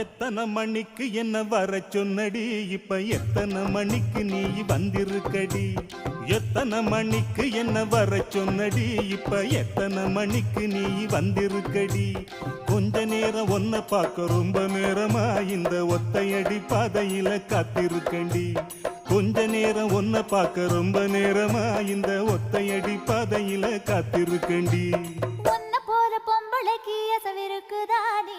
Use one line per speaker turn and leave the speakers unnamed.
எத்தனை மணிக்கு என்ன வர சொன்னடி, இப்ப எத்தனை மணிக்கு நீ வந்திருக்கடி? எத்தனை மணிக்கு என்ன வர சொன்னடி, இப்ப எத்தனை மணிக்கு நீ வந்திருக்கடி? கொஞ்ச நேரம் ஒன்ன பார்க்க ரொம்ப நேரமா இந்த ஒத்தையடி பாதையில காத்திருக்கண்டி. கொஞ்ச நேரம் ஒன்ன பார்க்க ரொம்ப நேரமா இந்த ஒத்தையடி பாதையில காத்திருக்கண்டி.
ஒன்ன போற பொம்பளைக்கு அசவிருக்குதா, நீ